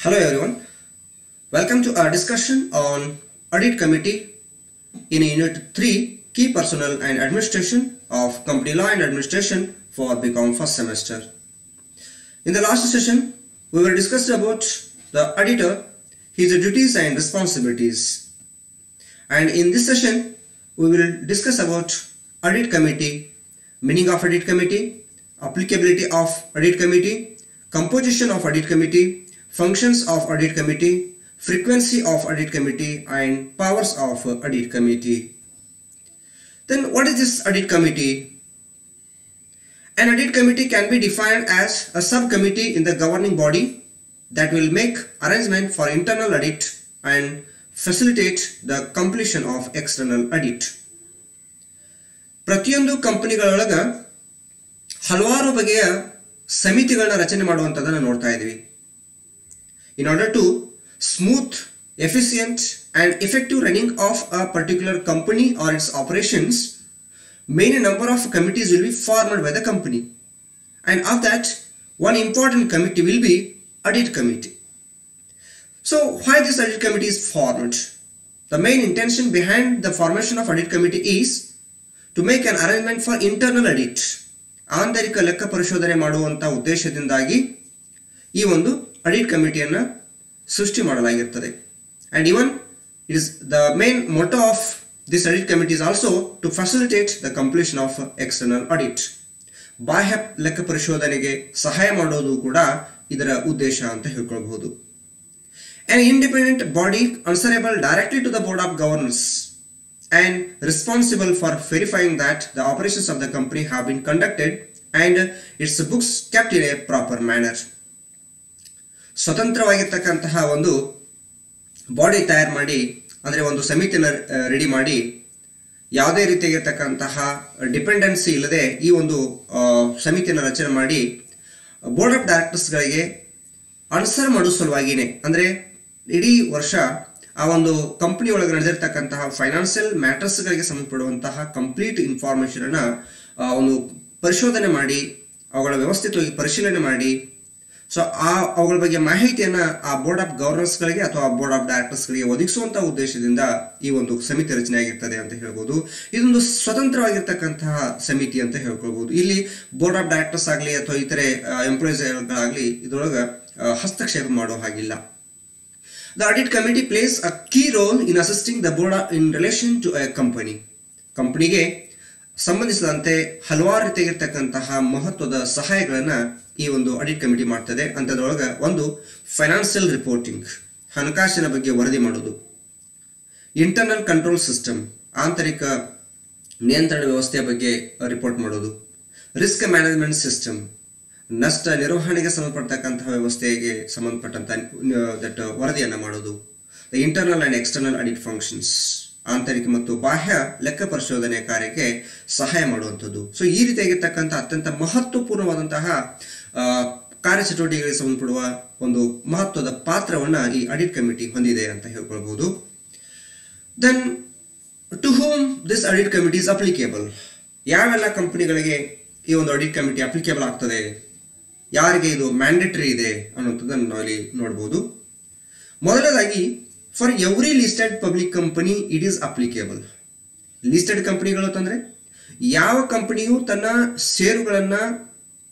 Hello everyone, welcome to our discussion on Audit Committee in Unit 3 Key Personnel and Administration of Company Law and Administration for BCom first semester. In the last session, we will discuss about the auditor, his duties and responsibilities. And in this session, we will discuss about Audit Committee, meaning of Audit Committee, applicability of Audit Committee, composition of Audit Committee, functions of Audit Committee, frequency of Audit Committee and powers of Audit Committee. Then what is this Audit Committee? An Audit Committee can be defined as a subcommittee in the governing body that will make arrangement for internal audit and facilitate the completion of external audit. ಪ್ರತಿಯೊಂದು ಕಂಪನಿಗಳೊಳಗ ಹಲವಾರು ಬಗೆಯ ಸಮಿತಿಗಳನ್ನ ರಚನೆ ಮಾಡುವಂತದನ್ನ ನೋಡ್ತಾ ಇದ್ದೀವಿ. In order to smooth, efficient and effective running of a particular company or its operations, many number of committees will be formed by the company, and of that one important committee will be Audit Committee. So why this Audit Committee is formed? The main intention behind the formation of Audit Committee is to make an arrangement for internal audit. ಆಂತರಿಕ ಲೆಕ್ಕ ಪರಿಶೋಧನೆ ಮಾಡುವಂತ ಉದ್ದೇಶದಿಂದಾಗಿ ಈ ಒಂದು Audit Committee ಅನ್ನು ಸೃಷ್ಟಿ ಮಾಡಲಾಗಿರುತ್ತದೆ. And even it is the main motto of this Audit Committee is also to facilitate the completion of external audit. ಬಾಹ್ಯ ಲೆಕ್ಕ ಪರಿಶೋಧನೆಗೆ ಸಹಾಯ ಮಾಡೋದು ಕೂಡ ಇದರ ಉದ್ದೇಶ ಅಂತ ಹೇಳ್ಕೊಳ್ಳಬಹುದು. An independent body answerable directly to the Board of Governors and responsible for verifying that the operations of the company have been conducted and its books kept in a proper manner. ಸ್ವತಂತ್ರವಾಗಿರ್ತಕ್ಕಂತಹ ಒಂದು body ತಯಾರು ಮಾಡಿ, ಅಂದರೆ ಒಂದು ಸಮಿತಿನ ready ಮಾಡಿ, ಯಾವುದೇ ರೀತಿಯಾಗಿರ್ತಕ್ಕಂತಹ dependency ಇಲ್ಲದೆ ಈ ಒಂದು ಸಮಿತಿಯನ್ನು ರಚನೆ ಮಾಡಿ ಬೋರ್ಡ್ ಆಫ್ ಡೈರೆಕ್ಟರ್ಸ್ಗಳಿಗೆ ಆನ್ಸರ್ ಮಾಡೋ ಸಲುವಾಗಿನೇ, ಅಂದರೆ ಇಡೀ ವರ್ಷ ಆ ಒಂದು ಕಂಪನಿ ಒಳಗೆ ನಡೆದಿರ್ತಕ್ಕಂತಹ ಫೈನಾನ್ಷಿಯಲ್ ಮ್ಯಾಟರ್ಸ್ಗಳಿಗೆ ಸಂಬಂಧಪಡುವಂತಹ ಕಂಪ್ಲೀಟ್ ಇನ್ಫಾರ್ಮೇಷನ್ ಅನ್ನ ಒಂದು ಪರಿಶೋಧನೆ ಮಾಡಿ, ಅವುಗಳ ವ್ಯವಸ್ಥಿತವಾಗಿ ಪರಿಶೀಲನೆ ಮಾಡಿ, ಸೊ ಅವುಗಳ ಬಗ್ಗೆ ಮಾಹಿತಿಯನ್ನ ಆ ಬೋರ್ಡ್ ಆಫ್ ಗವರ್ನರ್ಸ್ಗಳಿಗೆ ಅಥವಾ ಬೋರ್ಡ್ ಆಫ್ ಡೈರೆಕ್ಟರ್ಸ್ಗಳಿಗೆ ಒದಗಿಸುವಂತಹ ಉದ್ದೇಶದಿಂದ ಈ ಒಂದು ಸಮಿತಿ ರಚನೆ ಆಗಿರ್ತದೆ ಅಂತ ಹೇಳ್ಬೋದು. ಇದೊಂದು ಸ್ವತಂತ್ರವಾಗಿರ್ತಕ್ಕಂತಹ ಸಮಿತಿ ಅಂತ ಹೇಳ್ಕೊಳ್ಬಹುದು. ಇಲ್ಲಿ ಬೋರ್ಡ್ ಆಫ್ ಡೈರೆಕ್ಟರ್ಸ್ ಆಗಲಿ ಅಥವಾ ಇತರೆ ಎಂಪ್ಲಾಯೀಸ್ಗಳಾಗಲಿ ಇದರೊಳಗೆ ಹಸ್ತಕ್ಷೇಪ ಮಾಡೋ ಹಾಗಿಲ್ಲ. The Audit Committee plays a key role in assisting the board in relation to a company. ಕಂಪನಿಗೆ ಸಂಬಂಧಿಸಿದಂತೆ ಹಲವಾರು ರೀತಿಯಾಗಿರ್ತಕ್ಕಂತಹ ಮಹತ್ವದ ಸಹಾಯಗಳನ್ನ ಈ ಒಂದು ಆಡಿಟ್ ಕಮಿಟಿ ಮಾಡ್ತದೆ. ಅಂತದ್ರೊಳಗೆ ಒಂದು ಫೈನಾನ್ಷಿಯಲ್ ರಿಪೋರ್ಟಿಂಗ್, ಹಣಕಾಸಿನ ಬಗ್ಗೆ ವರದಿ ಮಾಡೋದು, ಇಂಟರ್ನಲ್ ಕಂಟ್ರೋಲ್ ಸಿಸ್ಟಮ್, ಆಂತರಿಕ ನಿಯಂತ್ರಣ ವ್ಯವಸ್ಥೆಯ ಬಗ್ಗೆ ರಿಪೋರ್ಟ್ ಮಾಡೋದು, ರಿಸ್ಕ್ ಮ್ಯಾನೇಜ್ಮೆಂಟ್ ಸಿಸ್ಟಮ್, ನಷ್ಟ ನಿರ್ವಹಣೆಗೆ ಸಂಬಂಧಪಟ್ಟಂತಹ ವ್ಯವಸ್ಥೆಗೆ ಸಂಬಂಧಪಟ್ಟಂತ ವರದಿಯನ್ನು ಮಾಡೋದು, the internal and external audit functions, ಆಂತರಿಕ ಮತ್ತು ಬಾಹ್ಯ ಲೆಕ್ಕ ಪರಿಶೋಧನೆ ಕಾರ್ಯಕ್ಕೆ ಸಹಾಯ ಮಾಡುವಂಥದ್ದು. ಸೊ ಈ ರೀತಿಯಾಗಿರ್ತಕ್ಕಂಥ ಅತ್ಯಂತ ಮಹತ್ವಪೂರ್ಣವಾದಂತಹ ಕಾರ್ಯಚಟುವಟಿಕೆಗಳಿಗೆ ಸಂಬಂಧಪಡುವ ಒಂದು ಮಹತ್ವದ ಪಾತ್ರವನ್ನ ಈ ಆಡಿಟ್ ಕಮಿಟಿ ಹೊಂದಿದೆ ಅಂತ ಹೇಳ್ಕೊಳ್ಬಹುದು. Then to whom this audit committee is applicable. ಯಾವೆಲ್ಲ ಕಂಪನಿಗಳಿಗೆ ಈ ಒಂದು ಆಡಿಟ್ ಕಮಿಟಿ ಅಪ್ಲಿಕೇಬಲ್ ಆಗ್ತದೆ, ಯಾರಿಗೆ ಇದು ಮ್ಯಾಂಡೇಟರಿ ಇದೆ ಅನ್ನುವಂಥದ್ದನ್ನು ನಾವು ಇಲ್ಲಿ ನೋಡ್ಬೋದು. ಮೊದಲನೇದಾಗಿ for every listed public company it is applicable. Listed ಕಂಪನಿಗಳು ಅಂತಂದ್ರೆ ಯಾವ ಕಂಪನಿಯು ತನ್ನ ಷೇರುಗಳನ್ನ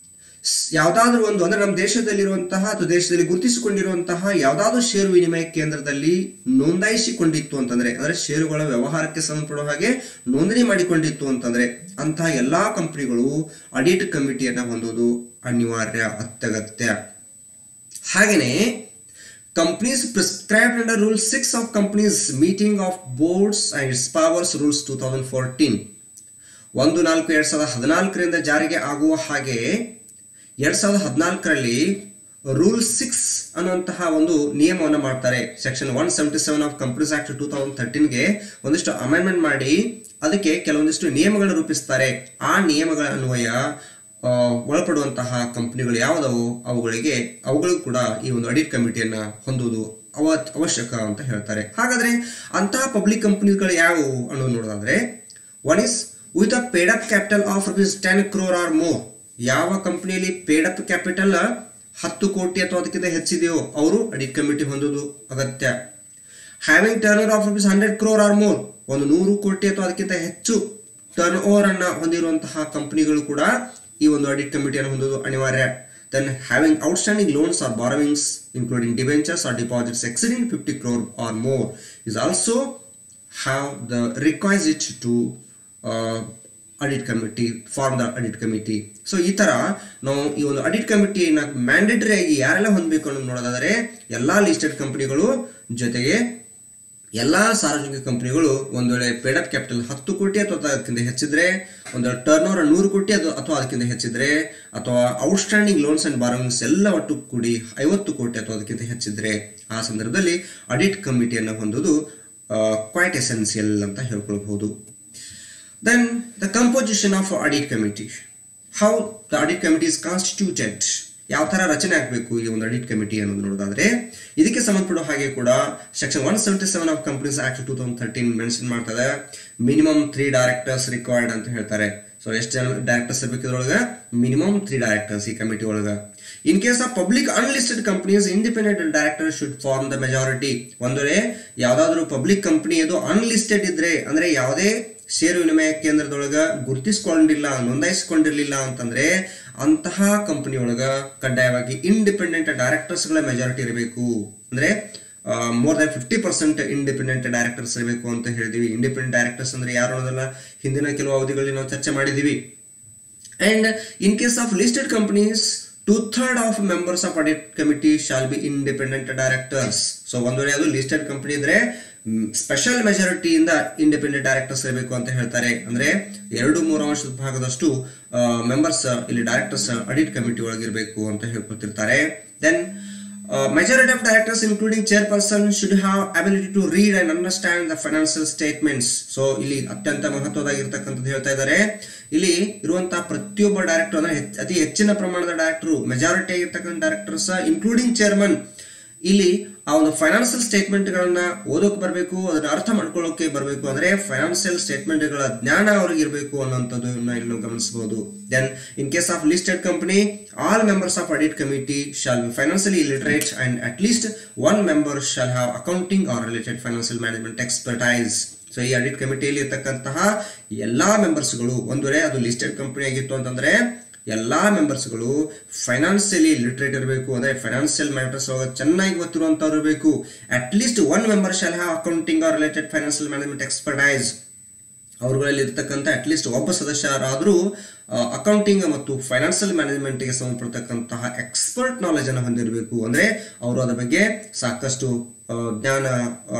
ಯಾವುದಾದ್ರೂ ಒಂದು, ಅಂದ್ರೆ ನಮ್ಮ ದೇಶದಲ್ಲಿರುವಂತಹ ಅಥವಾ ದೇಶದಲ್ಲಿ ಗುರುತಿಸಿಕೊಂಡಿರುವಂತಹ ಯಾವುದಾದ್ರೂ ಷೇರು ವಿನಿಮಯ ಕೇಂದ್ರದಲ್ಲಿ ನೋಂದಾಯಿಸಿಕೊಂಡಿತ್ತು ಅಂತಂದ್ರೆ, ಅಂದ್ರೆ ಷೇರುಗಳ ವ್ಯವಹಾರಕ್ಕೆ ಸಂಬಂಧಪಡುವ ಹಾಗೆ ನೋಂದಣಿ ಮಾಡಿಕೊಂಡಿತ್ತು ಅಂತಂದ್ರೆ ಅಂತಹ ಎಲ್ಲಾ ಕಂಪನಿಗಳು ಆಡಿಟ್ ಕಮಿಟಿಯನ್ನ ಹೊಂದೋದು ಅನಿವಾರ್ಯ, ಅತ್ಯಗತ್ಯ. ಹಾಗೆಯೇ companies prescribed under rule 6 of companies meeting of boards and its powers rules 2014 14/2014 ಜಾರಿಗೆ ಆಗುವ ಹಾಗೆ 2014ರಲ್ಲಿ ರೂಲ್ 6 ಅನ್ನುವಂತಹ ಒಂದು ನಿಯಮವನ್ನು ಮಾಡ್ತಾರೆ. ಸೆಕ್ಷನ್ 177 ಆಫ್ ಕಂಪನೀಸ್ ಆಕ್ಟ್ 2013ಗೆ ಒಂದಿಷ್ಟು ಅಮೆಂಡ್ಮೆಂಟ್ ಮಾಡಿ ಅದಕ್ಕೆ ಕೆಲವೊಂದಿಷ್ಟು ನಿಯಮಗಳನ್ನು ರೂಪಿಸ್ತಾರೆ. ಆ ನಿಯಮಗಳ ಅನ್ವಯ ಒಳಪಡುವಂತಹ ಕಂಪನಿಗಳು ಯಾವುದವು ಅವುಗಳಿಗೂ ಕೂಡ ಈ ಒಂದು ಆಡಿಟ್ ಕಮಿಟಿಯನ್ನ ಹೊಂದುವುದು ಅವಶ್ಯಕ ಅಂತ ಹೇಳ್ತಾರೆ. ಹಾಗಾದ್ರೆ ಅಂತಹ ಪಬ್ಲಿಕ್ ಕಂಪನಿಗಳು ಯಾವುವು ಅನ್ನೋದು ನೋಡೋದಾದ್ರೆ, one is with a paid up capital of ₹10 crore or more. ಯಾವ ಕಂಪನಿಯಲ್ಲಿ ಪೇಡ್ ಅಪ್ ಕ್ಯಾಪಿಟಲ್ 10 ಕೋಟಿ ಅಥವಾ ಅದಕ್ಕಿಂತ ಹೆಚ್ಚಿದೆಯೋ ಅವರು ಆಡಿಟ್ ಕಮಿಟಿ ಹೊಂದೋದು ಅಗತ್ಯ. Having turnover of ₹100 crore or more, ಒಂದು 100 ಕೋಟಿ ಅಥವಾ ಅದಕ್ಕಿಂತ ಹೆಚ್ಚು ಟರ್ನ್ ಓವರ್ ಅನ್ನ ಹೊಂದಿರುವಂತಹ ಕಂಪನಿಗಳು ಕೂಡ ಈ ಒಂದು ಆಡಿಟ್ ಕಮಿಟಿಯನ್ನು ಹೊಂದೋದು ಅನಿವಾರ್ಯ. Then having outstanding loans or borrowings including debentures or deposits exceeding 50 crore or more is also have the requisite to audit committee, form the audit committee. So ಈ ತರ ನಾವು ಈ ಒಂದು audit committeeನ ಮ್ಯಾಂಡೇಟರಿ ಆಗಿ ಯಾರೆಲ್ಲ ಹೊಂದಬೇಕು ಅನ್ನೋದು ನೋಡೋದಾದ್ರೆ ಎಲ್ಲಾ ಲಿಸ್ಟೆಡ್ ಕಂಪನಿಗಳು ಜೊತೆಗೆ ಎಲ್ಲಾ ಸಾರ್ವಜನಿಕ ಕಂಪನಿಗಳು ಒಂದು ವೇಳೆ ಪೇಡ್ ಅಪ್ ಕ್ಯಾಪಿಟಲ್ 10 ಕೋಟಿ ಅಥವಾ ಅದಕ್ಕಿಂತ ಹೆಚ್ಚಿದ್ರೆ, ಒಂದು ಟರ್ನ್ ಓವರ್ 100 ಕೋಟಿ ಅಥವಾ ಅದಕ್ಕಿಂತ ಹೆಚ್ಚಿದ್ರೆ, ಅಥವಾ ಔಟ್ಸ್ಟ್ಯಾಂಡಿಂಗ್ ಲೋನ್ಸ್ ಅಂಡ್ ಬಾರೋವಿಂಗ್ಸ್ ಎಲ್ಲ ಒಟ್ಟು ಕೂಡಿ 50 ಕೋಟಿ ಅಥವಾ ಅದಕ್ಕಿಂತ ಹೆಚ್ಚಿದ್ರೆ ಆ ಸಂದರ್ಭದಲ್ಲಿ ಆಡಿಟ್ ಕಮಿಟಿಯನ್ನು ಹೊಂದೋದು ಕ್ವೈಟ್ ಎಸೆನ್ಸಿಯಲ್ ಅಂತ ಹೇಳ್ಕೊಳ್ಬಹುದು. Then the composition of audit committee, how the audit committee is constituted, ಯಾವ ತರ ರಚನೆ ಆಗಬೇಕು ಈ ಒಂದು ಆಡಿಟ್ ಕಮಿಟಿ ಅನ್ನೋದು ನೋಡೋದಾದ್ರೆ ಇದಕ್ಕೆ ಸಂಬಂಧಪಡುವ ಹಾಗೆ ಕೂಡ section 177 of companies act 2013 mention ಮಾಡ್ತದೆ. ಮಿನಿಮಮ್ 3 ಡೈರೆಕ್ಟರ್ಸ್ ರಿಕ್ವೈರ್ಡ್ ಅಂತ ಹೇಳ್ತಾರೆ. ಸೊ ಎಷ್ಟು ಜನ ಡೈರೆಕ್ಟರ್ಸ್ ಇರಬೇಕು ಇದ್ರೊಳಗ? ಮಿನಿಮಮ್ 3 ಡೈರೆಕ್ಟರ್ಸ್ ಈ ಕಮಿಟಿ ಒಳಗ. In case of public unlisted companies independent director should form the majority. ಒಂದು ವೇಳೆ ಯಾವ್ದಾದ್ರು ಪಬ್ಲಿಕ್ ಕಂಪನಿ ಅದು ಅನ್ಲಿಸ್ಟೆಡ್ ಇದ್ರೆ, ಅಂದ್ರೆ ಯಾವುದೇ ಷೇರು ವಿನಿಮಯ ಕೇಂದ್ರದೊಳಗ ಗುರುತಿಸಿಕೊಂಡಿಲ್ಲ, ನೋಂದಾಯಿಸಿಕೊಂಡಿರ್ಲಿಲ್ಲ ಅಂತಂದ್ರೆ ಅಂತಹ ಕಂಪನಿ ಒಳಗ ಕಡ್ಡಾಯವಾಗಿ ಇಂಡಿಪೆಂಡೆಂಟ್ ಡೈರೆಕ್ಟರ್ಸ್ ಗಳ ಮೆಜಾರಿಟಿ ಇರಬೇಕು. ಅಂದ್ರೆ ಮೋರ್ ದನ್ 50% ಇಂಡಿಪೆಂಡೆಂಟ್ ಡೈರೆಕ್ಟರ್ಸ್ ಇರಬೇಕು ಅಂತ ಹೇಳಿದೀವಿ. ಇಂಡಿಪೆಂಡೆಂಟ್ ಡೈರೆಕ್ಟರ್ಸ್ ಅಂದ್ರೆ ಯಾರು ಅನ್ನೋದಲ್ಲ ಹಿಂದಿನ ಕೆಲವು ಅವಧಿಗಳಲ್ಲಿ ನಾವು ಚರ್ಚೆ ಮಾಡಿದೀವಿ. And in case of listed companies 2/3 of members of audit committee shall be independent directors. So ಒಂದು ವೇಳೆ ಅದು ಲಿಸ್ಟೆಡ್ ಕಂಪನಿ ಇದ್ರೆ ಸ್ಪೆಷಲ್ ಮೆಜಾರಿಟಿ ಇಂದ ಇಂಡಿಪೆಂಡೆಂಟ್ ಡೈರೆಕ್ಟರ್ಸ್ ಇರಬೇಕು ಅಂತ ಹೇಳ್ತಾರೆ. ಅಂದ್ರೆ 2/3 ಭಾಗದಷ್ಟು ಮೆಂಬರ್ಸ್ ಇಲ್ಲಿ ಡೈರೆಕ್ಟರ್ಸ್ ಆಡಿಟ್ ಕಮಿಟಿ ಒಳಗಿರಬೇಕು ಅಂತ ಹೇಳ್ಕೊತಿರ್ತಾರೆ. Then majority of directors including chairperson should have ability to read and understand the financial statements. So ಇಲ್ಲಿ ಅತ್ಯಂತ ಮಹತ್ವದಾಗಿರ್ತಕ್ಕಂಥದ್ದು ಹೇಳ್ತಾ ಇದ್ದಾರೆ. ಇಲ್ಲಿ ಇರುವಂತಹ ಪ್ರತಿಯೊಬ್ಬ ಡೈರೆಕ್ಟರ್ ಅಂದ್ರೆ ಅತಿ ಹೆಚ್ಚಿನ ಪ್ರಮಾಣದ ಡೈರೆಕ್ಟರ್, ಮೆಜಾರಿಟಿ ಆಗಿರ್ತಕ್ಕಂಥ ಡೈರೆಕ್ಟರ್ಸ್ ಇನ್ಕ್ಲೂಡಿಂಗ್ ಚೇರ್ಮನ್, ಇಲ್ಲಿ ಆ ಒಂದು ಫೈನಾನ್ಸಿಯಲ್ ಸ್ಟೇಟ್ಮೆಂಟ್ ಗಳನ್ನ ಓದೋಕೆ ಬರಬೇಕು, ಅದನ್ನ ಅರ್ಥ ಮಾಡ್ಕೊಳ್ಳೋಕೆ ಬರಬೇಕು. ಅಂದ್ರೆ ಫೈನಾನ್ಸಿಯಲ್ ಸ್ಟೇಟ್ಮೆಂಟ್ ಗಳ ಜ್ಞಾನ ಅವ್ರಿಗೆ ಇರಬೇಕು ಅನ್ನೋಂಥದ್ದನ್ನ ಇಲ್ಲಿ ನಾವು ಗಮನಿಸಬಹುದು. Then in case of listed company all members of audit committee shall be financially literate and at least 1 member shall have accounting or related financial management expertise. So ಈ ಆಡಿಟ್ ಕಮಿಟಿಯಲ್ಲಿ ಇರ್ತಕ್ಕಂತಹ ಎಲ್ಲಾ ಮೆಂಬರ್ಸ್ಗಳು, ಒಂದು ವೇಳೆ ಅದು ಲಿಸ್ಟೆಡ್ ಕಂಪನಿ ಆಗಿತ್ತು ಅಂತಂದ್ರೆ ಎಲ್ಲಾ ಮೆಂಬರ್ಸ್ಗಳು ಫೈನಾನ್ಸಿಯಲಿ ಲಿಟರೇಟ್ ಇರಬೇಕು. ಅಂದ್ರೆ ಫೈನಾನ್ಸಿಯಲ್ ಮ್ಯಾಟರ್ಸ್ ಚೆನ್ನಾಗಿ ಗೊತ್ತಿರುವಂತವ್ರು ಇರಬೇಕು. At least 1 member shall have accounting or related financial management expertise. ಅವರುಗಳಲ್ಲಿ ಇರ್ತಕ್ಕಂಥ ಅಟ್ ಲೀಸ್ಟ್ ಒಬ್ಬ ಸದಸ್ಯರಾದ್ರೂ ಅಕೌಂಟಿಂಗ್ ಮತ್ತು ಫೈನಾನ್ಸಿಯಲ್ ಮ್ಯಾನೇಜ್ಮೆಂಟ್ ಗೆ ಸಂಬಂಧಪಟ್ಟಂತಹ ಎಕ್ಸ್ಪರ್ಟ್ ನಾಲೆಜ್ ಅನ್ನು ಹೊಂದಿರಬೇಕು. ಅಂದ್ರೆ ಅವರು ಅದರ ಬಗ್ಗೆ ಸಾಕಷ್ಟು ಜ್ಞಾನ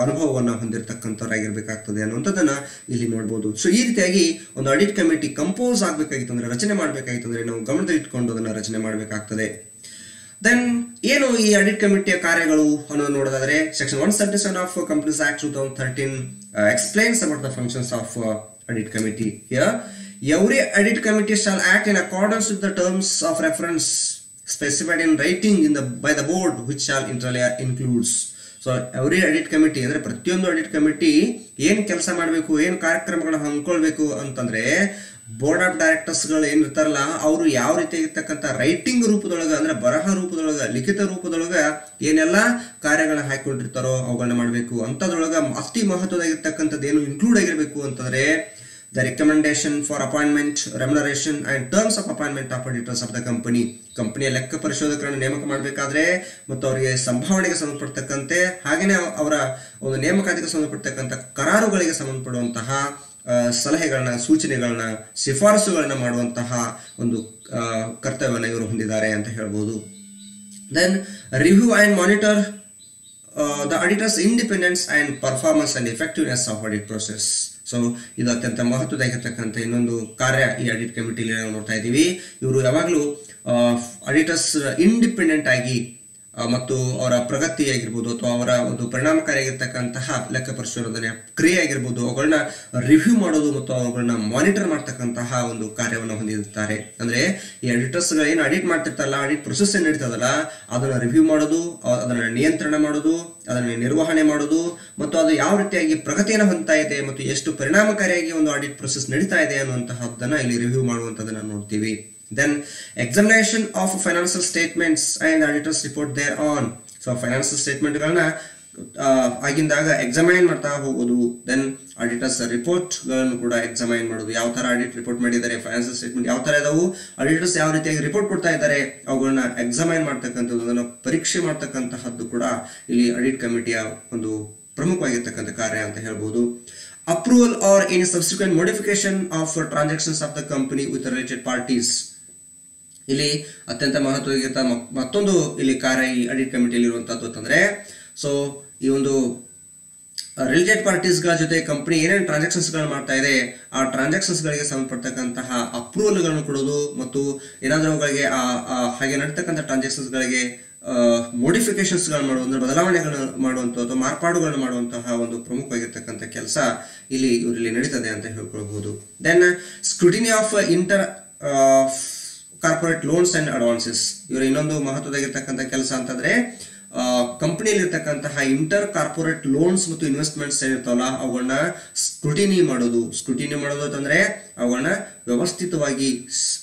ಅನುಭವವನ್ನು ಹೊಂದಿರತಕ್ಕಂಥವ್ರಾಗಿರ್ಬೇಕಾಗ್ತದೆ ಅನ್ನುವಂಥದ್ದನ್ನ ಇಲ್ಲಿ ನೋಡ್ಬೋದು. ಸೊ ಈ ರೀತಿಯಾಗಿ ಒಂದು ಆಡಿಟ್ ಕಮಿಟಿ ಕಂಪೋಸ್ ಆಗ್ಬೇಕಾಗಿತ್ತು ಅಂದ್ರೆ, ರಚನೆ ಮಾಡ್ಬೇಕಾಗಿತ್ತು ಅಂದ್ರೆ ನಾವು ಗಮನದಲ್ಲಿ ಇಟ್ಕೊಂಡು ಅದನ್ನ ರಚನೆ ಮಾಡಬೇಕಾಗ್ತದೆ. ದೆನ್ ಏನು ಈ ಆಡಿಟ್ ಕಮಿಟಿಯ ಕಾರ್ಯಗಳು ಅನ್ನೋದು ನೋಡೋದಾದ್ರೆ section 177 of companies act 2013 explains about the functions of audit committee. Here every audit committee shall act in accordance with the terms of reference specified in writing by the board which shall inter includes. So every audit committee ಅಂದ್ರೆ ಪ್ರತಿಯೊಂದು audit committee ಏನ್ ಕೆಲಸ ಮಾಡಬೇಕು, ಏನ್ ಕಾರ್ಯಕ್ರಮಗಳನ್ನ ಹಮ್ಮಿಕೊಳ್ಬೇಕು ಅಂತಂದ್ರೆ board of directors ಗಳು ಏನಿರ್ತಾರಲ್ಲ ಅವರು ಯಾವ ರೀತಿ ಇರ್ತಕ್ಕಂಥ ರೈಟಿಂಗ್ ರೂಪದೊಳಗ ಅಂದ್ರೆ ಬರಹ ರೂಪದೊಳಗ, ಲಿಖಿತ ರೂಪದೊಳಗ ಏನೆಲ್ಲಾ ಕಾರ್ಯಗಳನ್ನ ಹಾಕೊಂಡಿರ್ತಾರೋ ಅವುಗಳನ್ನ ಮಾಡಬೇಕು. ಅಂತದ್ರೊಳಗ ಅತಿ ಮಹತ್ವದಾಗಿರ್ತಕ್ಕಂಥದ್ದು ಏನು ಇನ್ಕ್ಲೂಡ್ ಆಗಿರ್ಬೇಕು ಅಂತಂದ್ರೆ the recommendation for appointment, remuneration and terms of appointment of auditors of the company. ಕಂಪನಿಯ ಲೆಕ್ಕ ಪರಿಶೋಧಕರನ್ನು ನೇಮಕ ಮಾಡಬೇಕಾದ್ರೆ ಮತ್ತು ಅವರಿಗೆ ಸಂಭಾವನೆಗೆ ಸಂಬಂಧಪಡ್ತಕ್ಕಂತೆ ಹಾಗೇನೆ ಅವರ ಒಂದು ನೇಮಕಾತಿಗೆ ಸಂಬಂಧಪಡ್ತಕ್ಕಂಥ ಕರಾರುಗಳಿಗೆ ಸಂಬಂಧಪಡುವಂತಹ ಸಲಹೆಗಳನ್ನ, ಸೂಚನೆಗಳನ್ನ, ಶಿಫಾರಸುಗಳನ್ನ ಮಾಡುವಂತಹ ಒಂದು ಕರ್ತವ್ಯವನ್ನು ಇವರು ಹೊಂದಿದ್ದಾರೆ ಅಂತ ಹೇಳ್ಬೋದು. Then review and monitor the auditor's independence and performance and effectiveness of audit process. So ಇದು ಅತ್ಯಂತ ಮಹತ್ವದಾಗಿರ್ತಕ್ಕಂಥ ಇನ್ನೊಂದು ಕಾರ್ಯ ಈ ಆಡಿಟ್ ಕಮಿಟಿಲಿ ನಾವು ನೋಡ್ತಾ ಇದ್ದೀವಿ. ಇವರು ಯಾವಾಗಲೂ ಆಡಿಟರ್ಸ್ ಇಂಡಿಪೆಂಡೆಂಟ್ ಆಗಿ ಮತ್ತು ಅವರ ಪ್ರಗತಿ ಆಗಿರ್ಬೋದು ಅಥವಾ ಅವರ ಒಂದು ಪರಿಣಾಮಕಾರಿಯಾಗಿರ್ತಕ್ಕಂತಹ ಲೆಕ್ಕ ಪರಿಶೋಧನೆ ಕ್ರಿಯೆ ಆಗಿರ್ಬೋದು ಅವುಗಳನ್ನ ರಿವ್ಯೂ ಮಾಡೋದು ಮತ್ತು ಅವುಗಳನ್ನ ಮಾನಿಟರ್ ಮಾಡ್ತಕ್ಕಂತಹ ಒಂದು ಕಾರ್ಯವನ್ನು ಹೊಂದಿರುತ್ತಾರೆ. ಅಂದ್ರೆ ಈ ಆಡಿಟರ್ಸ್ ಏನು ಆಡಿಟ್ ಮಾಡ್ತಿರ್ತಾರಲ್ಲ, ಆಡಿಟ್ ಪ್ರೊಸೆಸ್ ಏನ್ ನಡೀತದಲ್ಲ ಅದನ್ನ ರಿವ್ಯೂ ಮಾಡೋದು, ಅದನ್ನ ನಿಯಂತ್ರಣ ಮಾಡೋದು, ಅದನ್ನ ನಿರ್ವಹಣೆ ಮಾಡೋದು ಮತ್ತು ಅದು ಯಾವ ರೀತಿಯಾಗಿ ಪ್ರಗತಿಯನ್ನು ಹೊಂದ್ತಾ ಇದೆ ಮತ್ತು ಎಷ್ಟು ಪರಿಣಾಮಕಾರಿಯಾಗಿ ಒಂದು ಆಡಿಟ್ ಪ್ರೊಸೆಸ್ ನಡೀತಾ ಇದೆ ಅನ್ನುವಂತಹದ್ದನ್ನ ಇಲ್ಲಿ ರಿವ್ಯೂ ಮಾಡುವಂತದನ್ನ ನೋಡ್ತೀವಿ. Then examination of financial statements and auditors report thereon. So financial statement ಗಳನ್ನ ಆಗಿಂದಾಗ ಎಕ್ಸಾಮೈನ್ ಮಾಡ್ತಾ ಹೋಗೋದು. ದೆನ್ ಆಡಿಟರ್ಸ್ ರಿಪೋರ್ಟ್ ಗಳನ್ನು ಕೂಡ ಎಕ್ಸಾಮೈನ್ ಮಾಡೋದು. ಯಾವ ತರ ಆಡಿಟ್ ರಿಪೋರ್ಟ್ ಮಾಡಿದ್ದಾರೆ, ಫೈನಾನ್ಷಿಯಲ್ ಸ್ಟೇಟ್ಮೆಂಟ್ ಯಾವ ತರ ಇದಾವು, ಆಡಿಟರ್ಸ್ ಯಾವ ರೀತಿಯಾಗಿ ರಿಪೋರ್ಟ್ ಕೊಡ್ತಾ ಇದ್ದಾರೆ, ಅವುಗಳನ್ನ ಎಕ್ಸಾಮೈನ್ ಮಾಡ್ತಕ್ಕಂಥದ್ದು, ಅದನ್ನು ಪರೀಕ್ಷೆ ಮಾಡ್ತಕ್ಕಂತಹದ್ದು ಕೂಡ ಇಲ್ಲಿ ಆಡಿಟ್ ಕಮಿಟಿಯ ಒಂದು ಪ್ರಮುಖವಾಗಿರ್ತಕ್ಕಂಥ ಕಾರ್ಯ ಅಂತ ಹೇಳ್ಬೋದು. Approval R any subsequent modification of transactions of the company with related parties. ಇಲ್ಲಿ ಅತ್ಯಂತ ಮಹತ್ವವಾಗಿರ್ತ ಮತ್ತೊಂದು ಇಲ್ಲಿ ಕಾರ್ಯ ಈ ಆಡಿಟ್ ಕಮಿಟಿಯಲ್ಲಿ ಇರುವಂತದ್ದು ಅಂತಂದ್ರೆ, ಸೊ ಈ ಒಂದು ರಿಲೇಟೆಡ್ ಪಾರ್ಟೀಸ್ ಗಳ ಜೊತೆ ಕಂಪನಿ ಏನೇನು ಟ್ರಾನ್ಸಾಕ್ಷನ್ಸ್ ಗಳು ಮಾಡ್ತಾ ಇದೆ ಆ ಟ್ರಾನ್ಸಾಕ್ಷನ್ಸ್ ಗಳಿಗೆ ಸಂಬಂಧಪಟ್ಟಂತಹ ಅಪ್ರೂವಲ್ ಗಳನ್ನು ಕೊಡೋದು ಮತ್ತು ಏನಾದ್ರೂ ಅವುಗಳಿಗೆ ಹಾಗೆ ನಡೀತಕ್ಕಂಥ ಟ್ರಾನ್ಸಾಕ್ಷನ್ಸ್ ಗಳಿಗೆ ಮೋಡಿಫಿಕೇಶನ್ಸ್ ಗಳನ್ನು ಮಾಡುವುದು, ಅಂದ್ರೆ ಬದಲಾವಣೆಗಳನ್ನು ಮಾಡುವಂತಹ ಅಥವಾ ಮಾರ್ಪಾಡುಗಳನ್ನು ಮಾಡುವಂತಹ ಒಂದು ಪ್ರಮುಖವಾಗಿರ್ತಕ್ಕಂಥ ಕೆಲಸ ಇವರಲ್ಲಿ ನಡೀತದೆ ಅಂತ ಹೇಳ್ಕೊಳ್ಬಹುದು. Then scrutiny of inter corporate loans and advances. ಇವರ ಇನ್ನೊಂದು ಮಹತ್ವದಾಗಿರ್ತಕ್ಕಂಥ ಕೆಲಸ ಅಂತಂದ್ರೆ ಕಂಪನಿಯಲ್ಲಿ ಇರ್ತಕ್ಕಂತಹ ಇಂಟರ್ ಕಾರ್ಪೊರೇಟ್ ಲೋನ್ಸ್ ಮತ್ತು ಇನ್ವೆಸ್ಟ್ಮೆಂಟ್ಸ್ ಏನಿರ್ತಾವಲ್ಲ ಅವುಗಳನ್ನ ಸ್ಕ್ರೂಟಿನಿ ಮಾಡೋದು ಅಂತಂದ್ರೆ ಅವುಗಳನ್ನ ವ್ಯವಸ್ಥಿತವಾಗಿ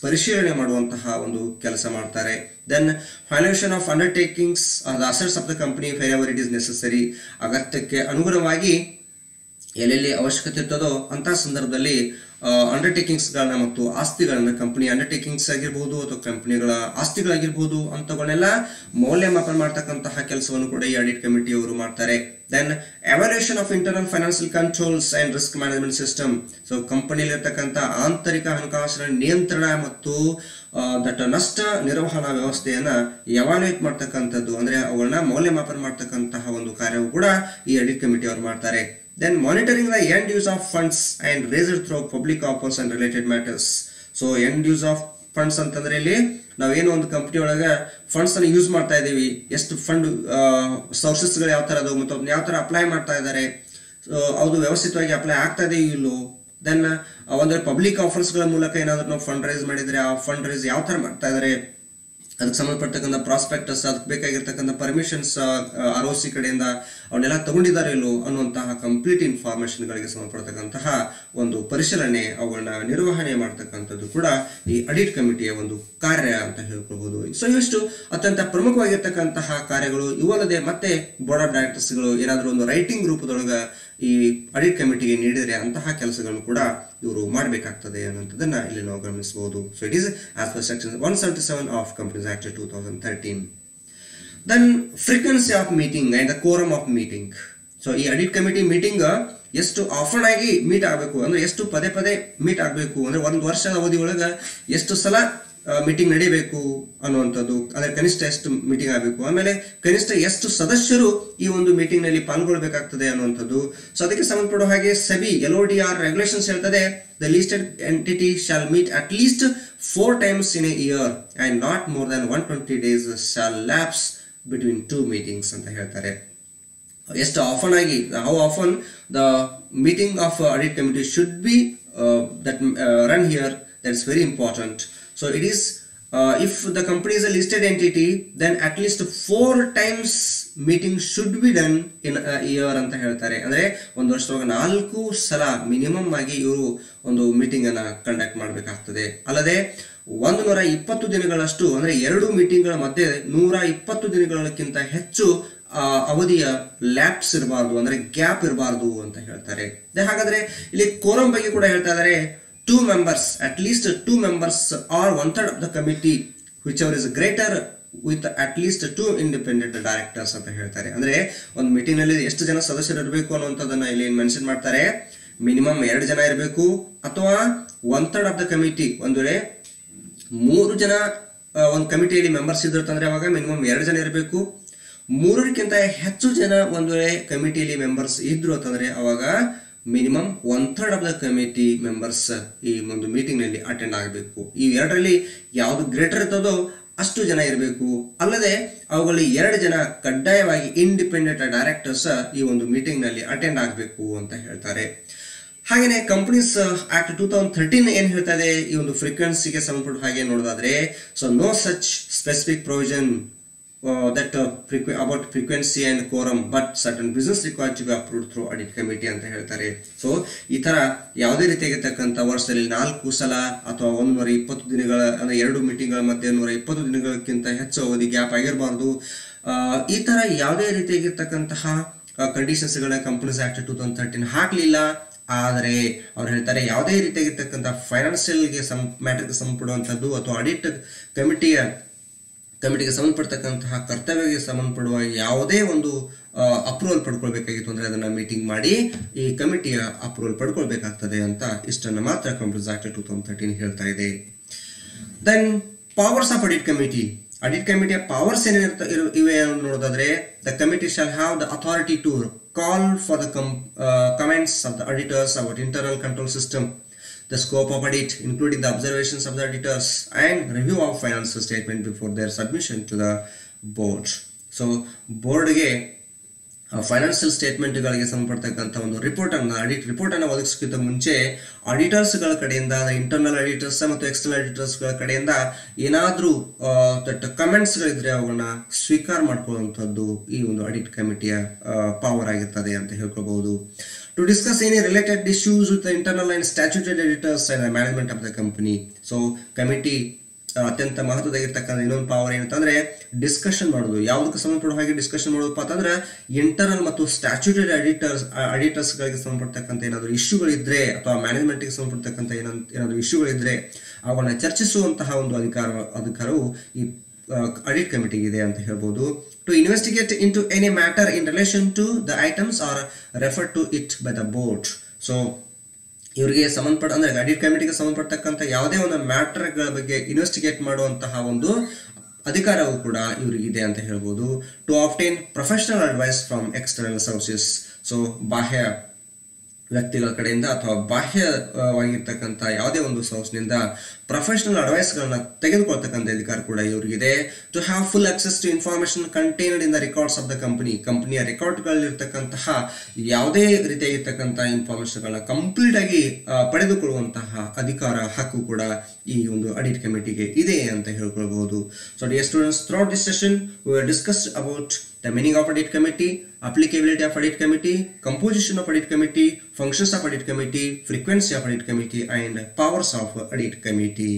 ಪರಿಶೀಲನೆ ಮಾಡುವಂತಹ ಒಂದು ಕೆಲಸ ಮಾಡ್ತಾರೆ. Then valuation of undertakings the assets of the company wherever it is necessary. ಅಗತ್ಯಕ್ಕೆ ಅನುಗುಣವಾಗಿ ಎಲ್ಲೆಲ್ಲಿ ಅವಶ್ಯಕತೆ ಇರ್ತದೋ ಅಂತಹ ಸಂದರ್ಭದಲ್ಲಿ ಅಂಡರ್ಟೇಕಿಂಗ್ಸ್ ಗಳನ್ನ ಮತ್ತು ಆಸ್ತಿಗಳನ್ನ, ಕಂಪನಿ ಅಂಡರ್ಟೇಕಿಂಗ್ಸ್ ಆಗಿರ್ಬೋದು ಅಥವಾ ಕಂಪನಿಗಳ ಆಸ್ತಿಗಳಾಗಿರ್ಬೋದು ಅಂತಗಳನ್ನೆಲ್ಲ ಮೌಲ್ಯಮಾಪನ ಮಾಡ್ತಕ್ಕಂತಹ ಕೆಲಸವನ್ನು ಕೂಡ ಈ ಆಡಿಟ್ ಕಮಿಟಿಯವರು ಮಾಡ್ತಾರೆ. Then evaluation of internal financial controls and risk management system. So ಕಂಪನಿಯಲ್ಲಿ ಇರ್ತಕ್ಕಂಥ ಆಂತರಿಕ ಹಣಕಾಸಿನ ನಿಯಂತ್ರಣ ಮತ್ತು ನಷ್ಟ ನಿರ್ವಹಣಾ ವ್ಯವಸ್ಥೆಯನ್ನ ಎವಾಲ್ಯೂಯೇಟ್ ಮಾಡ್ತಕ್ಕಂಥದ್ದು, ಅಂದ್ರೆ ಅವುಗಳನ್ನ ಮೌಲ್ಯಮಾಪನ ಮಾಡ್ತಕ್ಕಂತಹ ಒಂದು ಕಾರ್ಯವು ಕೂಡ ಈ ಆಡಿಟ್ ಕಮಿಟಿ ಅವರು ಮಾಡ್ತಾರೆ. Then monitoring the end use of funds and raised through public offers and related matters. So end use of funds ಅಂತಂದ್ರೆ ಇಲ್ಲಿ ನಾವೇನು ಒಂದು ಕಂಪನಿ ಒಳಗೆ ಫಂಡ್ಸ್ ಅನ್ನು ಯೂಸ್ ಮಾಡ್ತಾ ಇದೀವಿ, ಎಷ್ಟು ಫಂಡ್ ಸೋರ್ಸಸ್ ಗಳು ಯಾವ ತರ ಅದಾವ ಮತ್ತು ಅದನ್ನ ಯಾವ ತರ ಅಪ್ಲೈ ಮಾಡ್ತಾ ಇದ್ದಾರೆ, ಅದು ವ್ಯವಸ್ಥಿತವಾಗಿ ಅಪ್ಲೈ ಆಗ್ತಾ ಇದೆ ಇಲ್ಲೋ. ದೆನ್ ಒಂದು ಪಬ್ಲಿಕ್ ಆಫರ್ಸ್ ಗಳ ಮೂಲಕ ಏನಾದ್ರು ನಾವು ಫಂಡ್ ರೈಸ್ ಮಾಡಿದ್ರೆ ಆ ಫಂಡ್ ರೈಸ್ ಯಾವ ತರ ಮಾಡ್ತಾ ಇದ್ದಾರೆ, ಅದಕ್ಕೆ ಸಂಬಂಧಪಟ್ಟತಕ್ಕಂಥ ಪ್ರಾಸ್ಪೆಕ್ಟಸ್, ಅದಕ್ಕೆ ಬೇಕಾಗಿರ್ತಕ್ಕಂಥ ಪರ್ಮಿಷನ್ಸ್ ROC ಕಡೆಯಿಂದ ಅವನ್ನೆಲ್ಲ ತಗೊಂಡಿದ್ದಾರೆ ಇಲ್ಲೋ ಅನ್ನುವಂತಹ ಕಂಪ್ಲೀಟ್ ಇನ್ಫಾರ್ಮೇಶನ್ ಗಳಿಗೆ ಸಂಬಂಧಪಡ್ತಕ್ಕಂತಹ ಒಂದು ಪರಿಶೀಲನೆ, ಅವುಗಳನ್ನ ನಿರ್ವಹಣೆ ಮಾಡ್ತಕ್ಕಂಥದ್ದು ಕೂಡ ಈ ಆಡಿಟ್ ಕಮಿಟಿಯ ಒಂದು ಕಾರ್ಯ ಅಂತ ಹೇಳ್ಕೊಳ್ಬಹುದು. ಸೊ ಇಷ್ಟು ಅತ್ಯಂತ ಪ್ರಮುಖವಾಗಿರ್ತಕ್ಕಂತಹ ಕಾರ್ಯಗಳು. ಇವಲ್ಲದೆ ಮತ್ತೆ ಬೋರ್ಡ್ ಆಫ್ ಡೈರೆಕ್ಟರ್ಸ್ ಗಳು ಏನಾದರೂ ಒಂದು ರೈಟಿಂಗ್ ರೂಪದೊಳಗ ಈ ಆಡಿಟ್ ಕಮಿಟಿಗೆ ನೀಡಿದರೆ ಅಂತಹ ಕೆಲಸಗಳನ್ನು ಕೂಡ ಇವರು ಮಾಡಬೇಕಾಗ್ತದೆ ಅನ್ನೋದನ್ನ ಇಲ್ಲಿ ನಾವು ಗಮನಿಸಬಹುದು. So it is as per section 177 of companies act 2013. Then frequency of meeting and the quorum of meeting. So ಈ ಆಡಿಟ್ ಕಮಿಟಿ ಮೀಟಿಂಗ್ ಎಷ್ಟು ಆಫನ್ ಆಗಿ ಮೀಟ್ ಆಗಬೇಕು, ಅಂದ್ರೆ ಎಷ್ಟು ಪದೇ ಪದೇ ಮೀಟ್ ಆಗಬೇಕು, ಅಂದ್ರೆ ಒಂದು ವರ್ಷದ ಅವಧಿ ಒಳಗ ಎಷ್ಟು ಸಲ ಮೀಟಿಂಗ್ ನಡೀಬೇಕು ಅನ್ನುವಂಥದ್ದು, ಅಂದ್ರೆ ಕನಿಷ್ಠ ಎಷ್ಟು ಮೀಟಿಂಗ್ ಆಗಬೇಕು, ಆಮೇಲೆ ಕನಿಷ್ಠ ಎಷ್ಟು ಸದಸ್ಯರು ಈ ಒಂದು ಮೀಟಿಂಗ್ ನಲ್ಲಿ ಪಾಲ್ಗೊಳ್ಬೇಕಾಗ್ತದೆ ಅನ್ನುವಂಥದ್ದು. ಸೊ ಅದಕ್ಕೆ ಸಂಬಂಧಪಡುವ ಹಾಗೆ ಸೆಬಿ LODR ರೆಗ್ಯುಲೇಷನ್ಸ್ ಹೇಳ್ತದೆ, the listed entity shall meet at least 4 times in a year and not more than 120 days shall lapse between 2 meetings ಅಂತ ಹೇಳ್ತಾರೆ. ಎಷ್ಟು ಆಫನ್ ಆಗಿ, how often the meeting of audit committee should be that run here, that is very important. So it is if the company is a listed entity, then at least 4 times meeting should be done in a year ಅಂತ ಹೇಳ್ತಾರೆ. ಅಂದ್ರೆ ಒಂದು ವರ್ಷದೊಳಗೆ 4 ಸಲ minimum ಆಗಿ ಇವರು ಒಂದು meeting ಅನ್ನ ಕಂಡಕ್ಟ್ ಮಾಡಬೇಕಾಗ್ತದೆ. ಅಲ್ಲದೆ 120 ದಿನಗಳಷ್ಟು, ಅಂದ್ರೆ 2 ಮೀಟಿಂಗ್ಗಳ ಮಧ್ಯೆ 120 ದಿನಗಳಕ್ಕಿಂತ ಹೆಚ್ಚು ಅವಧಿಯ ಲ್ಯಾಪ್ಸ್ ಇರಬಾರ್ದು, ಅಂದ್ರೆ ಗ್ಯಾಪ್ ಇರಬಾರ್ದು ಅಂತ ಹೇಳ್ತಾರೆ. ಹಾಗಾದ್ರೆ ಇಲ್ಲಿ ಕೋರಂ ಬಗ್ಗೆ ಕೂಡ ಹೇಳ್ತಾ ಇದ್ದಾರೆ, 2 members, at least 2 members or 1/3 of the committee, whichever is greater, with at least 2 independent directors ಅಂತ ಹೇಳ್ತಾರೆ. ಅಂದ್ರೆ ಒಂದು ಮೀಟಿಂಗ್ ನಲ್ಲಿ ಎಷ್ಟು ಜನ ಸದಸ್ಯರು ಇರಬೇಕು ಅನ್ನುವಂಥದ್ದನ್ನ ಇಲ್ಲಿ ಮೆನ್ಷನ್ ಮಾಡ್ತಾರೆ. ಮಿನಿಮಮ್ 2 ಜನ ಇರಬೇಕು ಅಥವಾ 1/3 of the committee, ಒಂದು ವೇಳೆ 3 ಜನ ಒಂದು ಕಮಿಟಿಯಲ್ಲಿ ಮೆಂಬರ್ಸ್ ಇದ್ದಿರ್ತಂದ್ರೆ ಅವಾಗ ಮಿನಿಮಮ್ 2 ಜನ ಇರಬೇಕು. 3ಕ್ಕಿಂತ ಹೆಚ್ಚು ಜನ ಒಂದು ವೇಳೆ ಕಮಿಟಿಯಲ್ಲಿ ಮೆಂಬರ್ಸ್ ಇದ್ರು ಅಂತಂದ್ರೆ ಅವಾಗ minimum 1/3 of the committee members ಈ ಒಂದು ಮೀಟಿಂಗ್ ನಲ್ಲಿ ಅಟೆಂಡ್ ಆಗಬೇಕು. ಈ 2ರಲ್ಲಿ ಯಾವುದು ಗ್ರೇಟರ್ ಇರ್ತದೋ ಅಷ್ಟು ಜನ ಇರಬೇಕು. ಅಲ್ಲದೆ ಅವುಗಳಲ್ಲಿ 2 ಜನ ಕಡ್ಡಾಯವಾಗಿ ಇಂಡಿಪೆಂಡೆಂಟ್ ಡೈರೆಕ್ಟರ್ಸ್ ಈ ಒಂದು ಮೀಟಿಂಗ್ ನಲ್ಲಿ ಅಟೆಂಡ್ ಆಗಬೇಕು ಅಂತ ಹೇಳ್ತಾರೆ. ಹಾಗೇನೆ ಕಂಪನೀಸ್ ಆಕ್ಟ್ 2013 ಏನ್ ಹೇಳ್ತಾ ಇದೆ ಈ ಒಂದು ಫ್ರೀಕ್ವೆನ್ಸಿಗೆ ಸಂಬಂಧಪಟ್ಟ ಹಾಗೆ ನೋಡೋದಾದ್ರೆ, so no such specific provision about frequency and quorum, but certain business required to be approved through audit committee ಅಂತ ಹೇಳ್ತಾರೆ. ಸೊ ಈ ತರ ಯಾವುದೇ ರೀತಿಯಾಗಿರ್ತಕ್ಕಂಥ ವರ್ಷದಲ್ಲಿ 4 ಸಲ ಅಥವಾ 120 ದಿನಗಳ ಅಂದ್ರೆ 2 ಮೀಟಿಂಗ್ಗಳ ಮಧ್ಯೆ 120 ದಿನಗಳಕ್ಕಿಂತ ಹೆಚ್ಚು ಅವಧಿ ಗ್ಯಾಪ್ ಆಗಿರಬಾರ್ದು. ಈ ತರ ಯಾವುದೇ ರೀತಿಯಾಗಿರ್ತಕ್ಕಂತಹ ಕಂಡೀಷನ್ಸ್ ಗಳನ್ನ ಕಂಪನೀಸ್ ಆಕ್ಟ್ 2013 ಹಾಕ್ಲಿಲ್ಲ. ಆದರೆ ಅವ್ರು ಹೇಳ್ತಾರೆ ಯಾವುದೇ ರೀತಿಯಾಗಿರ್ತಕ್ಕಂಥ ಫೈನಾನ್ಷಿಯಲ್ಗೆ ಮ್ಯಾಟರ್ಗೆ ಸಂಬಂಧಪಡುವಂಥದ್ದು ಅಥವಾ ಆಡಿಟ್ ಕಮಿಟಿಗೆ ಸಂಬಂಧಪಡ್ತಕ್ಕಂತಹ ಕರ್ತವ್ಯಕ್ಕೆ ಸಂಬಂಧಪಡುವ ಯಾವುದೇ ಒಂದು ಅಪ್ರೂವಲ್ ಪಡ್ಕೊಳ್ಬೇಕಾಗಿತ್ತು ಅಂದ್ರೆ ಅದನ್ನ ಮೀಟಿಂಗ್ ಮಾಡಿ ಈ ಕಮಿಟಿಯ ಅಪ್ರೂವಲ್ ಪಡ್ಕೊಳ್ಬೇಕಾಗ್ತದೆ ಅಂತ ಇಷ್ಟನ್ನು ಮಾತ್ರ ಕಂಪನೀಸ್ ಆಕ್ಟ್ 2013 ಹೇಳ್ತಾ ಇದೆ. Then powers of audit committee. Audit ಕಮಿಟಿಯ ಪವರ್ಸ್ ಇವೆ ನೋಡೋದಾದ್ರೆ, the committee shall have the authority to call for the comments of the auditors about internal control system, the scope of audit including the observations of the auditors, and review of financial statement before their submission to the board. So board ge financial ಸ್ಟೇಟ್ಮೆಂಟ್ಗಳಿಗೆ ಸಂಬಂಧಪಡ್ತಕ್ಕಂಥ ಒಂದು audit report ಅನ್ನು ಒದಗಿಸೋಕ್ಕಿಂತ ಮುಂಚೆ ಆಡಿಟರ್ಸ್ಗಳ ಕಡೆಯಿಂದ, internal auditors ಮತ್ತು external ಆಡಿಟರ್ಸ್ಗಳ ಕಡೆಯಿಂದ ಏನಾದರೂ ಕಮೆಂಟ್ಸ್ಗಳಿದ್ರೆ ಅವುಗಳನ್ನ ಸ್ವೀಕಾರ ಮಾಡ್ಕೊಳ್ಳುವಂಥದ್ದು ಈ ಒಂದು ಆಡಿಟ್ ಕಮಿಟಿಯ ಪವರ್ ಆಗಿರ್ತದೆ ಅಂತ ಹೇಳ್ಕೊಬಹುದು. To discuss any related issues with internal and statutory auditors and management of the company. So committee ಅತ್ಯಂತ ಮಹತ್ವದಾಗಿರ್ತಕ್ಕಂಥ ಇನ್ನೊಂದು ಪವರ್ ಏನಂತಂದ್ರೆ ಡಿಸ್ಕಷನ್ ಮಾಡೋದು. ಯಾವುದಕ್ಕೆ ಸಂಬಂಧಪಡುವ ಹಾಗೆ ಡಿಸ್ಕಷನ್ ಮಾಡೋದಪ್ಪ ಅಂತಂದ್ರೆ ಇಂಟರ್ನಲ್ ಮತ್ತು ಸ್ಟ್ಯಾಚ್ಯೂಟರಿ ಆಡಿಟರ್ಸ್ ಗಳಿಗೆ ಸಂಬಂಧಪಡ್ತಕ್ಕಂಥ ಏನಾದರೂ ಇಶ್ಯೂಗಳಿದ್ರೆ ಅಥವಾ ಮ್ಯಾನೇಜ್ಮೆಂಟ್ಗೆ ಸಂಬಂಧಪಡ್ತಕ್ಕಂಥ ಏನಾದರೂ ಇಶ್ಯೂಗಳಿದ್ರೆ ಅವುಗಳನ್ನ ಚರ್ಚಿಸುವಂತಹ ಒಂದು ಅಧಿಕಾರವು ಈ ಆಡಿಟ್ ಕಮಿಟಿಗೆ ಇದೆ ಅಂತ ಹೇಳ್ಬೋದು. To investigate into any matter in relation to the items or refer to it by the board. So ಇವರಿಗೆ ಅಂದ್ರೆ ಆಡಿಟ್ ಕಮಿಟಿಗೆ ಸಂಬಂಧಪಟ್ಟಕ್ಕಂಥ ಯಾವುದೇ ಒಂದು ಮ್ಯಾಟರ್ಗಳ ಬಗ್ಗೆ ಇನ್ವೆಸ್ಟಿಗೇಟ್ ಮಾಡುವಂತಹ ಒಂದು ಅಧಿಕಾರವು ಕೂಡ ಇವರಿಗಿದೆ ಅಂತ ಹೇಳ್ಬೋದು. To obtain professional advice from external sources. So ಬಾಹ್ಯ ವ್ಯಕ್ತಿಗಳ ಕಡೆಯಿಂದ ಅಥವಾ ಬಾಹ್ಯವಾಗಿರ್ತಕ್ಕಂಥ ಯಾವುದೇ ಒಂದು ಸೋರ್ಸ್ನಿಂದ ಪ್ರೊಫೆಷನಲ್ ಅಡ್ವೈಸ್ಗಳನ್ನ ತೆಗೆದುಕೊಳ್ತಕ್ಕಂಥ ಅಧಿಕಾರ ಕೂಡ ಇವರಿಗಿದೆ. To have full access to information contained in the records of the ಕಂಪನಿಯ ರೆಕಾರ್ಡ್ಗಳಲ್ಲಿರ್ತಕ್ಕಂತಹ ಯಾವುದೇ ರೀತಿಯಾಗಿರ್ತಕ್ಕಂಥ ಇನ್ಫಾರ್ಮೇಶನ್ಗಳನ್ನ ಕಂಪ್ಲೀಟ್ ಆಗಿ ಪಡೆದುಕೊಳ್ಳುವಂತಹ ಅಧಿಕಾರ ಹಕ್ಕು ಕೂಡ ಈ ಒಂದು ಆಡಿಟ್ ಕಮಿಟಿಗೆ ಇದೆ ಅಂತ ಹೇಳ್ಕೊಳ್ಬಹುದು. So dear students, throughout this session we have discussed about the meaning of audit committee, applicability of audit committee, composition of audit committee, functions of audit committee, frequency of audit committee, and powers of audit committee.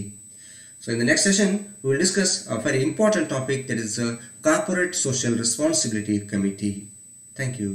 So in the next session, we will discuss a very important topic, that is corporate social responsibility committee. Thank you.